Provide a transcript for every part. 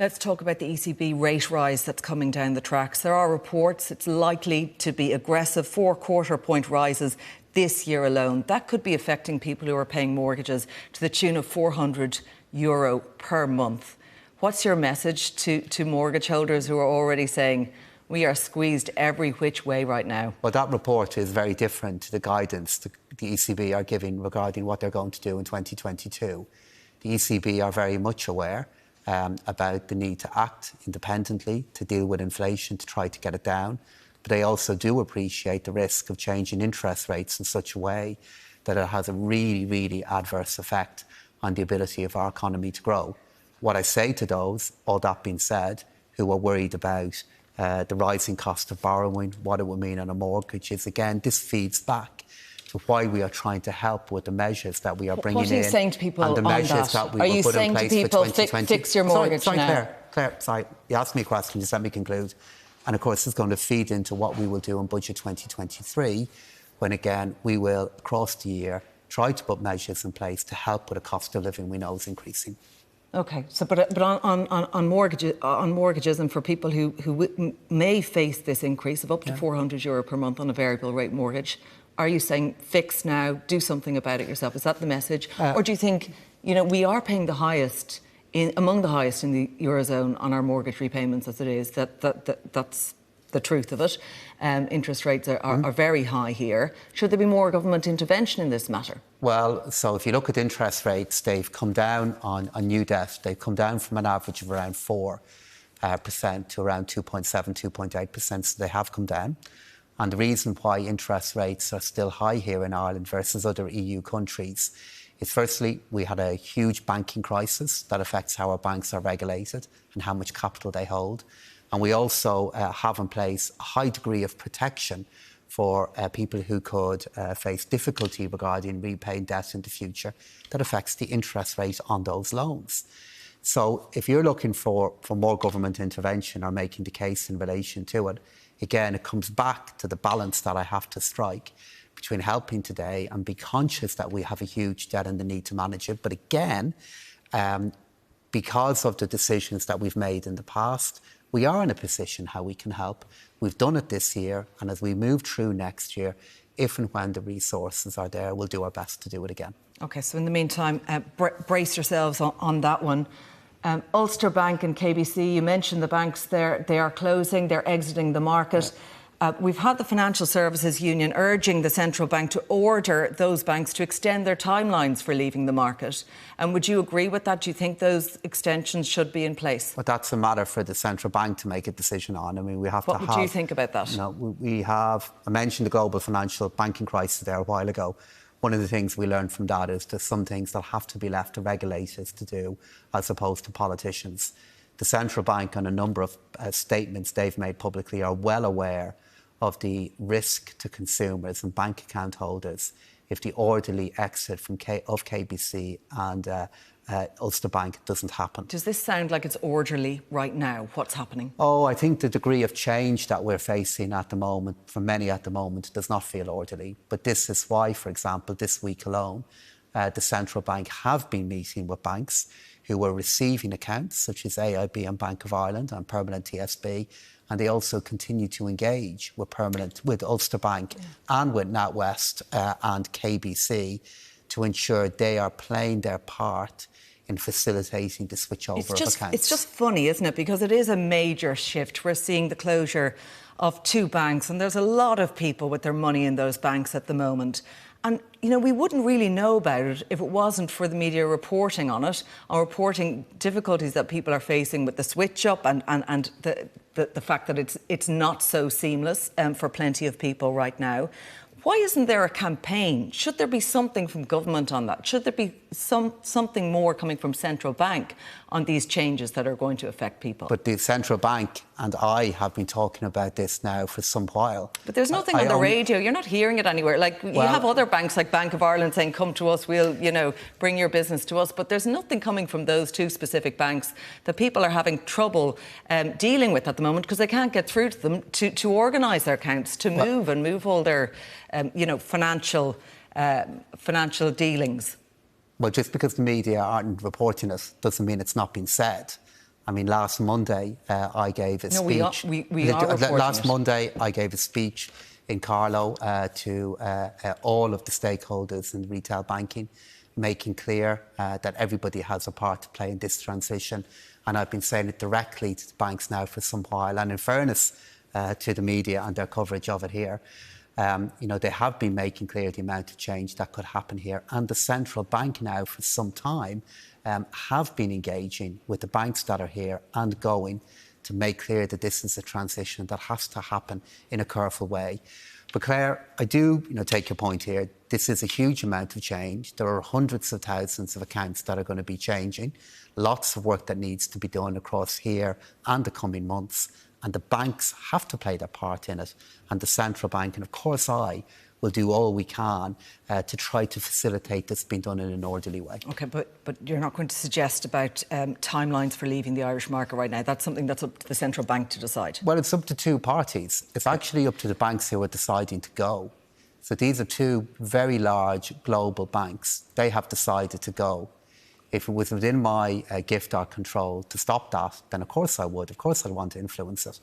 Let's talk about the ECB rate rise that's coming down the tracks. There are reports it's likely to be aggressive, 4 quarter-point rises this year alone. That could be affecting people who are paying mortgages to the tune of €400 per month. What's your message to mortgage holders who are already saying, we are squeezed every which way right now? Well, that report is very different to the guidance the ECB are giving regarding what they're going to do in 2022. The ECB are very much aware about the need to act independently to deal with inflation, to try to get it down. But they also do appreciate the risk of changing interest rates in such a way that it has a really, really adverse effect on the ability of our economy to grow. What I say to those, all that being said, who are worried about the rising cost of borrowing, what it will mean on a mortgage, is again, this feeds back to why we are trying to help with the measures that we are bringing in. What are you saying to people and the on measures that? that we Are will you put saying in to place people, for 2020? fix your mortgage now? Claire, sorry, you asked me a question, just let me conclude. And of course, it's going to feed into what we will do in Budget 2023, when again, we will, across the year, try to put measures in place to help with a cost of living we know is increasing. OK, so but on mortgages and for people who may face this increase of up to €400 per month on a variable rate mortgage, are you saying fix now, do something about it yourself? Is that the message? Or do you think, we are paying the highest, among the highest in the Eurozone on our mortgage repayments as it is, that's the truth of it. Interest rates are very high here. Should there be more government intervention in this matter? Well, so if you look at interest rates, they've come down on new debt. They've come down from an average of around 4% to around 2.7, 2.8%. So they have come down. And the reason why interest rates are still high here in Ireland versus other EU countries is, firstly, we had a huge banking crisis that affects how our banks are regulated and how much capital they hold. And we also have in place a high degree of protection for people who could face difficulty regarding repaying debt in the future that affects the interest rate on those loans. So if you're looking for more government intervention or making the case in relation to it, again, it comes back to the balance that I have to strike between helping today and be conscious that we have a huge debt and the need to manage it. But again, because of the decisions that we've made in the past, we are in a position how we can help. We've done it this year, and as we move through next year, if and when the resources are there, we'll do our best to do it again. OK, so in the meantime, brace yourselves on that one. Ulster Bank and KBC, you mentioned the banks there, they are closing, they're exiting the market. We've had the Financial Services Union urging the central bank to order those banks to extend their timelines for leaving the market. And would you agree with that? Do you think those extensions should be in place? Well, that's a matter for the central bank to make a decision on. I mean, we have What would you think about that? I mentioned the global financial banking crisis there a while ago. One of the things we learned from that is there's some things that have to be left to regulators to do as opposed to politicians. The central bank, on a number of statements they've made publicly, are well aware of the risk to consumers and bank account holders if the orderly exit of KBC and Ulster Bank doesn't happen. Does this sound like it's orderly right now? What's happening? Oh, I think the degree of change that we're facing at the moment, for many at the moment, does not feel orderly. But this is why, for example, this week alone, the central bank have been meeting with banks who were receiving accounts, such as AIB and Bank of Ireland and Permanent TSB, and they also continue to engage with Ulster Bank and with NatWest and KBC to ensure they are playing their part in facilitating the switchover of accounts. It's just funny, isn't it? Because it is a major shift. We're seeing the closure of 2 banks, and there's a lot of people with their money in those banks at the moment. And, we wouldn't really know about it if it wasn't for the media reporting on it, or reporting difficulties that people are facing with the switch up and the fact that it's not so seamless for plenty of people right now. Why isn't there a campaign? Should there be something from government on that? Should there be something more coming from central bank on these changes that are going to affect people? But the central bank and I have been talking about this now for some while. But there's nothing on the radio. You're not hearing it anywhere. You have other banks like Bank of Ireland saying, come to us, we'll, bring your business to us. But there's nothing coming from those 2 specific banks that people are having trouble dealing with at the moment because they can't get through to them to organise their accounts, to move all their financial dealings. Well, just because the media aren't reporting it doesn't mean it's not been said. I mean, last Monday I gave a speech. We are reporting last it. Monday I gave a speech in Carlow to all of the stakeholders in retail banking, making clear that everybody has a part to play in this transition. And I've been saying it directly to the banks now for some while. And in fairness to the media and their coverage of it here, they have been making clear the amount of change that could happen here. And the central bank now for some time have been engaging with the banks that are here and going to make clear that this is a transition that has to happen in a careful way. But Claire, I do take your point here. This is a huge amount of change. There are hundreds of thousands of accounts that are going to be changing. Lots of work that needs to be done across here and the coming months. And the banks have to play their part in it. And the central bank, and of course I, will do all we can to try to facilitate this being done in an orderly way. OK, but you're not going to suggest about timelines for leaving the Irish market right now. That's something that's up to the central bank to decide. Well, it's up to two parties. It's actually up to the banks who are deciding to go. So these are two very large global banks. They have decided to go. If it was within my gift or control to stop that, then of course I would. Of course I'd want to influence it.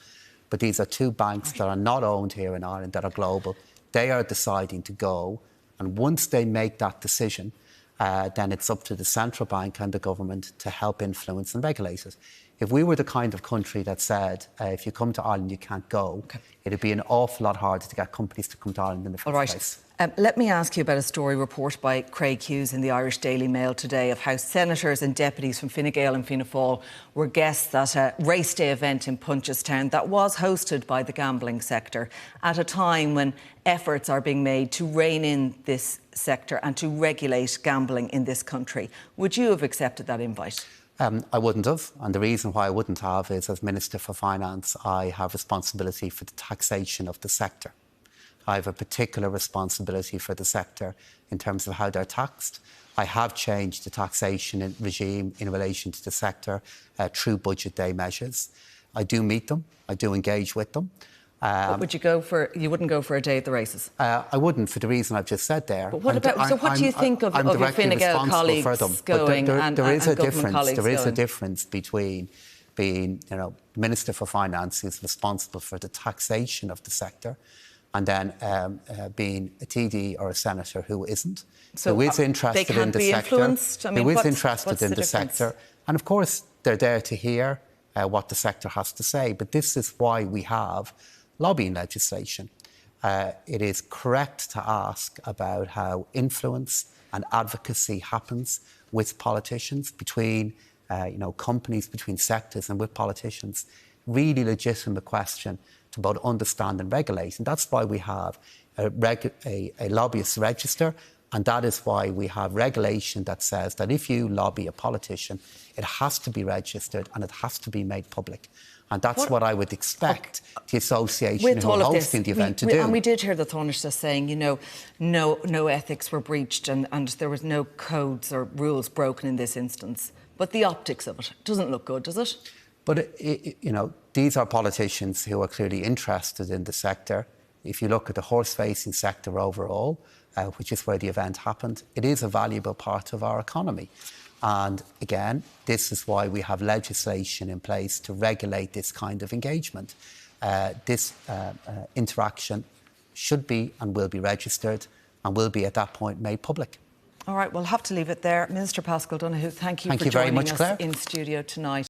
But these are two banks that are not owned here in Ireland, that are global. They are deciding to go. And once they make that decision, then it's up to the central bank and the government to help influence and regulate it. If we were the kind of country that said, if you come to Ireland, you can't go, it'd be an awful lot harder to get companies to come to Ireland in the first place. Let me ask you about a story report by Craig Hughes in the Irish Daily Mail today of how senators and deputies from Fine Gael and Fianna Fáil were guests at a race day event in Punchestown that was hosted by the gambling sector at a time when efforts are being made to rein in this sector and to regulate gambling in this country. Would you have accepted that invite? I wouldn't have, and the reason why I wouldn't have is, as Minister for Finance, I have responsibility for the taxation of the sector. I have a particular responsibility for the sector in terms of how they're taxed. I have changed the taxation regime in relation to the sector through budget day measures. I do meet them, I do engage with them. What would you go for? You wouldn't go for a day at the races? I wouldn't, for the reason I've just said there. But what about? So, what do you think of your Fine Gael colleagues going and government colleagues There is going? a difference between being, Minister for Finance, who's responsible for the taxation of the sector, and then being a TD or a senator who isn't. So who is interested they can't in the be sector, influenced? I mean, who is what's interested in the difference? sector, and of course they're there to hear what the sector has to say. But this is why we have lobbying legislation. It is correct to ask about how influence and advocacy happens with politicians, between companies, between sectors, and with politicians. Really legitimate question to both understand and regulate, and that's why we have a lobbyist register, and that is why we have regulation that says that if you lobby a politician, it has to be registered and it has to be made public. And that's what I would expect the association who are hosting the event to do. And we did hear the Taoiseach saying, no ethics were breached and there was no codes or rules broken in this instance. But the optics of it doesn't look good, does it? But, these are politicians who are clearly interested in the sector. If you look at the horse-racing sector overall, which is where the event happened, it is a valuable part of our economy. And again, this is why we have legislation in place to regulate this kind of engagement. This interaction should be and will be registered and will be at that point made public. All right, we'll have to leave it there. Minister Paschal Donohoe, thank you for very joining much, us Claire. in studio tonight.